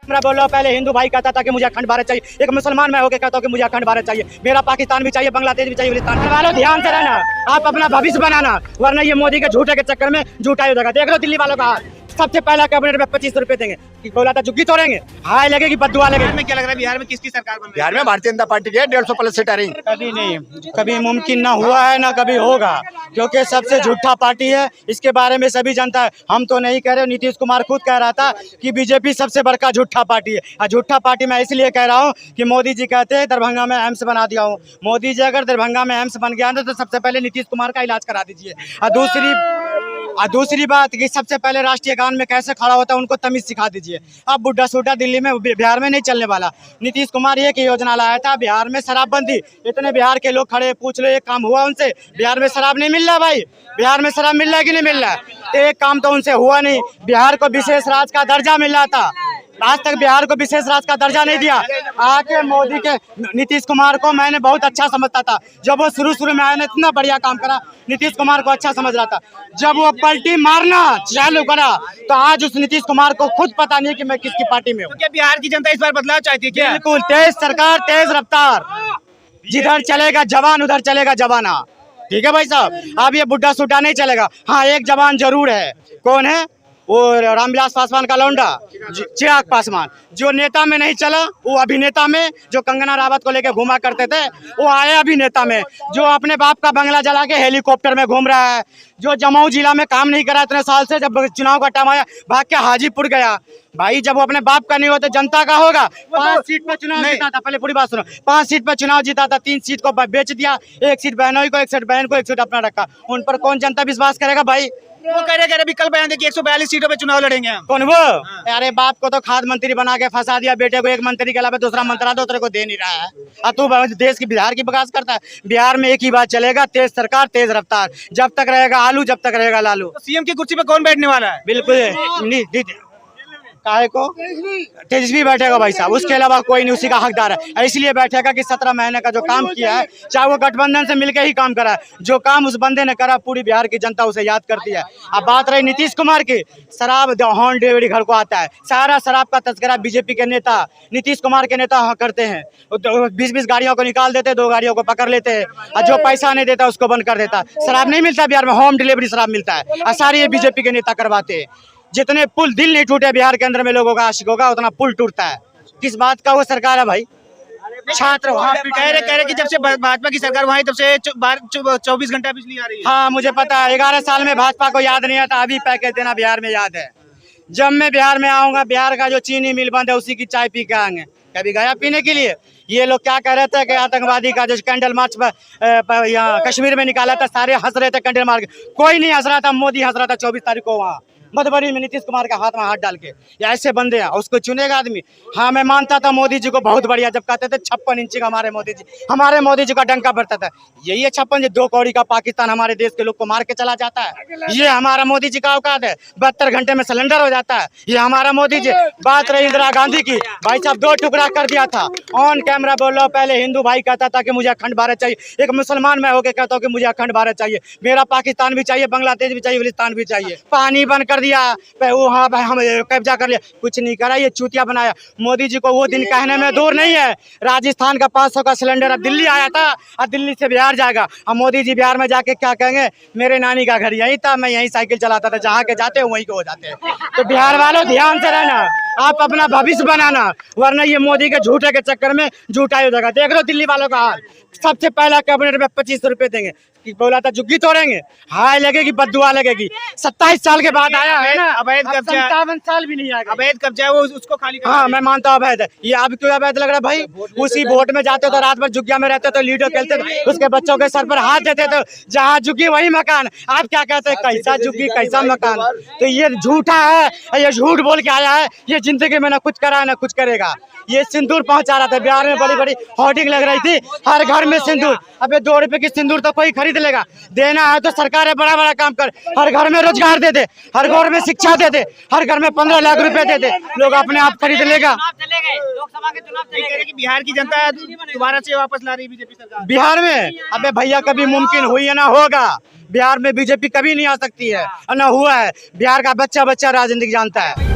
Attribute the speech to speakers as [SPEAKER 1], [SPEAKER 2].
[SPEAKER 1] मैं बोल रहा हूँ, पहले हिंदू भाई कहता था कि मुझे अखंड भारत चाहिए, एक मुसलमान मैं होकर कहता हूँ कि मुझे अखंड भारत चाहिए, मेरा पाकिस्तान भी चाहिए, बांग्लादेश भी चाहिए, बलिस्तान वालों ध्यान से रहना, आप अपना भविष्य बनाना, वरना ये मोदी के झूठे के चक्कर में झूठा ही हो जाएगा। देख लो दिल्ली वालों का हाल, सबसे पहला कैबिनेट में 25 रुपए देंगे, बोला था झुग्गी तोड़ेंगे, हाय लगेगी बददुआ लगेगी।
[SPEAKER 2] बिहार में क्या लग रहा है, बिहार में किसकी सरकार बन रही है?
[SPEAKER 3] बिहार में भारतीय जनता पार्टी की 150 प्लस सीट आ रही।
[SPEAKER 1] कभी नहीं, कभी मुमकिन ना हुआ है ना कभी होगा, क्योंकि सबसे झूठा पार्टी है, इसके बारे में सभी जानता है। हम तो नहीं कह रहे, नीतीश कुमार खुद कह रहा था कि बीजेपी सबसे बड़का झूठा पार्टी है। और झूठा पार्टी मैं इसलिए कह रहा हूँ कि मोदी जी कहते हैं दरभंगा में एम्स बना दिया हूँ। मोदी जी अगर दरभंगा में एम्स बन गया तो सबसे पहले नीतीश कुमार का इलाज करा दीजिए। और दूसरी बात कि सबसे पहले राष्ट्रीय गान में कैसे खड़ा होता है उनको तमीज सिखा दीजिए। अब बुड्ढा सूटा दिल्ली में बिहार में नहीं चलने वाला। नीतीश कुमार एक योजना लाया था बिहार में शराबबंदी, इतने बिहार के लोग खड़े, पूछ लो एक काम हुआ उनसे? बिहार में शराब नहीं मिल रहा भाई, बिहार में शराब मिल रहा है कि नहीं मिल रहा है? तो एक काम तो उनसे हुआ नहीं। बिहार को विशेष राज्य का दर्जा मिल रहा था, आज तक बिहार को विशेष राज्य का दर्जा नहीं दिया। आके मोदी के नीतीश कुमार को मैंने बहुत अच्छा समझता था, जब वो शुरू में आया ना इतना बढ़िया काम करा, नीतीश कुमार को अच्छा समझ रहा था। जब वो पलटी मारना चालू करा तो आज उस नीतीश कुमार को खुद पता नहीं कि मैं किसकी पार्टी में हूँ।
[SPEAKER 2] तो क्या बिहार की जनता इस बार बदलाव चाहती है क्या?
[SPEAKER 1] बिल्कुल, तेज सरकार तेज रफ्तार, जिधर चलेगा जवान उधर चलेगा जवाना। ठीक है भाई साहब, अब ये बुड्ढा सूटा नहीं चलेगा। हाँ, एक जवान जरूर है, कौन है? वो रामविलास पासवान का लौंडा चिराग पासवान, जो नेता में नहीं चला वो अभिनेता में, जो कंगना रावत को लेके घुमा करते थे वो आए अभिनेता में, जो अपने बाप का बंगला जला के हेलीकॉप्टर में घूम रहा है, जो जमाऊ जिला में काम नहीं करा इतने साल से, जब चुनाव का टाइम आया भाग के हाजीपुर गया। भाई जब वो अपने बाप का नहीं होता जनता का होगा। 5 सीट पर चुनाव जीता था, पहले पूरी बात सुनो, 5 सीट पर चुनाव जीता था, 3 सीट को बेच दिया, 1 सीट बहनोई को, 1 सीट बहन को, 1 सीट अपना रखा। उन पर कौन जनता विश्वास करेगा भाई?
[SPEAKER 2] वो कह रहे अभी कल बयान दे कि 142 सीटों पे चुनाव लड़ेंगे हम।
[SPEAKER 1] कौन वो? अरे बाप को तो खाद्य मंत्री बना के फंसा दिया, बेटे को एक मंत्री के अलावा दूसरा मंत्रा दूसरे को दे नहीं रहा है। और तू देश की बिहार की बकवास करता है। बिहार में एक ही बात चलेगा, तेज सरकार तेज रफ्तार। जब तक रहेगा आलू, जब तक रहेगा लालू।
[SPEAKER 2] तो सीएम की कुर्सी पे कौन बैठने वाला है?
[SPEAKER 1] बिल्कुल काहे को तेजस्वी बैठेगा भाई साहब, उसके अलावा कोई नहीं, उसी का हकदार है। इसलिए बैठेगा कि 17 महीने का जो काम किया है, चाहे वो गठबंधन से मिलकर ही काम करा है, जो काम उस बंदे ने करा पूरी बिहार की जनता उसे याद करती है। अब बात रही नीतीश कुमार की, शराब होम डिलीवरी घर को आता है, सारा शराब का तस्करा बीजेपी के नेता नीतीश कुमार के नेता करते हैं। 20-20 गाड़ियों को निकाल देते, 2 गाड़ियों को पकड़ लेते हैं, और जो पैसा नहीं देता उसको बंद कर देता। शराब नहीं मिलता बिहार में, होम डिलीवरी शराब मिलता है, और सारी ये बीजेपी के नेता करवाते हैं। जितने पुल दिल नहीं टूटे बिहार के अंदर में लोगों का आशिक होगा, उतना पुल टूटता है। किस बात का वो सरकार है भाई? छात्र वहाँ
[SPEAKER 2] कह रहे कि जब से भाजपा की सरकार वहाँ तब से 24 घंटा बिजली आ रही है।
[SPEAKER 1] हाँ मुझे पता है, 11 साल में भाजपा को याद नहीं आता, अभी पैकेज देना बिहार में याद है। जब मैं बिहार में आऊंगा, बिहार का जो चीनी मिल बंद है उसी की चाय पी के आएंगे। कभी गया पीने के लिए? ये लोग क्या कह रहे थे कि आतंकवादी का जो कैंडल मार्च यहाँ कश्मीर में निकाला था, सारे हंस रहे थे कैंडल मार्च। कोई नहीं हंस रहा था, मोदी हंस रहा था 24 तारीख को वहाँ मधुबनी में नीतीश कुमार का हाथ में हाथ डाल के। या ऐसे बंदे हैं, उसको चुनेगा आदमी। हाँ मैं मानता था मोदी जी को बहुत बढ़िया, जब कहते थे 56 इंची का हमारे मोदी जी का डंका बढ़ता था। यही है 56 2 कौड़ी का पाकिस्तान हमारे देश के लोग को मार के चला जाता है। ये हमारा मोदी जी का औकात है, 72 घंटे में सिलेंडर हो जाता है, ये हमारा मोदी जी। बात रही इंदिरा गांधी की, भाई साहब 2 टुकड़ा कर दिया था। ऑन कैमरा बोल रहा हूँ, पहले हिंदू भाई कहता था कि मुझे अखंड भारत चाहिए, एक मुसलमान मैं होकर कहता हूँ कि मुझे अखंड भारत चाहिए, मेरा पाकिस्तान भी चाहिए, बांग्लादेश भी चाहिए, बलिस्तान भी चाहिए। पानी बंद कर दिया, हाँ भाई हम कब्जा कर लिया, कुछ नहीं करा, ये चूतिया बनाया। मोदी जी को वो दिन कहने में दूर नहीं है, राजस्थान का 500 का सिलेंडर अब दिल्ली आया था और दिल्ली से बिहार जाएगा। अब मोदी जी बिहार में जाके क्या कहेंगे? मेरे नानी का घर यही था, मैं यही साइकिल चलाता था, जहाँ के जाते वहीं के हो जाते हैं। तो बिहार वालों ध्यान से रहना, आप अपना भविष्य बनाना, वरना ये मोदी के झूठे के चक्कर में झूठा ही हो जाएगा। देख लो दिल्ली वालों का हाल, सबसे पहला कैबिनेट में 25 रुपए देंगे, बोला था झुग्गी तोड़ेंगे, हाय लगेगी बददुआ लगेगी। 27 साल के बाद आया है ना,
[SPEAKER 2] अवैध कब्जा,
[SPEAKER 1] 57 साल भी नहीं आएगा।
[SPEAKER 2] अवैध कब्जा है वो, उसको खाली करना।
[SPEAKER 1] हाँ मैं मानता हूँ अवैध है ये। अब क्यों अवैध लग रहा है भाई? उसी वोट में जाते तो रात भर झुग्गिया में रहते तो लूडो खेलते थे, उसके बच्चों के सर पर हाथ देते थे, जहाँ झुग्गी वही मकान। आप क्या कहते हैं, कैसा झुग्गी कैसा मकान? तो ये झूठा है, ये झूठ बोल के आया है, ये जिंदगी में ना कुछ करा है ना कुछ करेगा। ये सिंदूर पहुंचा रहा था, बिहार में बड़ी बड़ी होर्डिंग लग रही थी, हर घर में सिंदूर। अबे 2 रुपए की सिंदूर तो कोई खरीद लेगा? देना है तो सरकार है बड़ा बड़ा काम कर, हर घर में रोजगार दे दे, हर घर में शिक्षा दे दे, हर घर में 15 लाख रुपए दे दे, लोग अपने आप खरीद लेगा।
[SPEAKER 2] लोकसभा के चुनाव चलेंगे कि बिहार की जनता दोबारा से वापस ला रही बीजेपी सरकार
[SPEAKER 1] बिहार में? अबे भैया कभी मुमकिन हुई है ना होगा, बिहार में बीजेपी कभी नहीं आ सकती है, ना हुआ है। बिहार का बच्चा राजनीति जानता है।